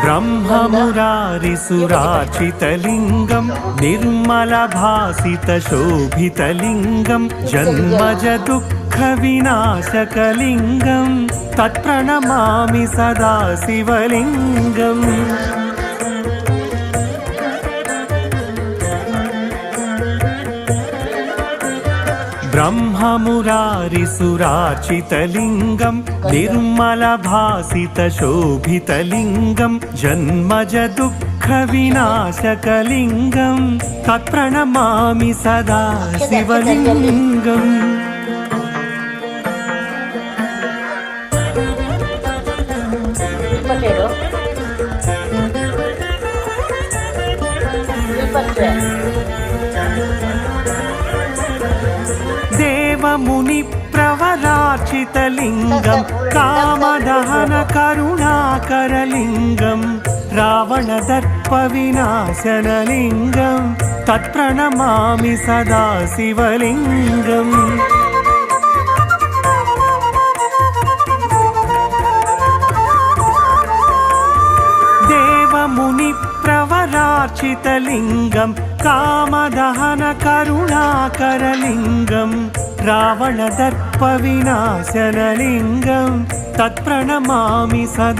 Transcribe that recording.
ब्रह्ममुरारिसुरार्चितलिङ्गं निर्मलभासितशोभितलिङ्गं जन्मजदुःखविनाशकलिङ्गं तत्प्रणमामि सदा शिवलिङ्गम्। ब्रह्ममुरारिसुरार्चितलिङ्गं निर्मलभासितशोभितलिङ्गं जन्मजदुःखविनाशकलिङ्गं तत्प्रणमामि सदा शिवलिङ्गम्। देवमुनिप्रवरार्चितलिङ्गं कामदहनकरुणाकरलिङ्गं रावणदर्पविनाशनलिङ्गं तत्प्रणमामि सदा शिवलिङ्गम्। देवमुनिप्रवरार्चितलिङ्गं कामदहनकरुणाकरलिङ्गं रावणदर्पविनाशनलिङ्गं तत्प्रणमामि सदा।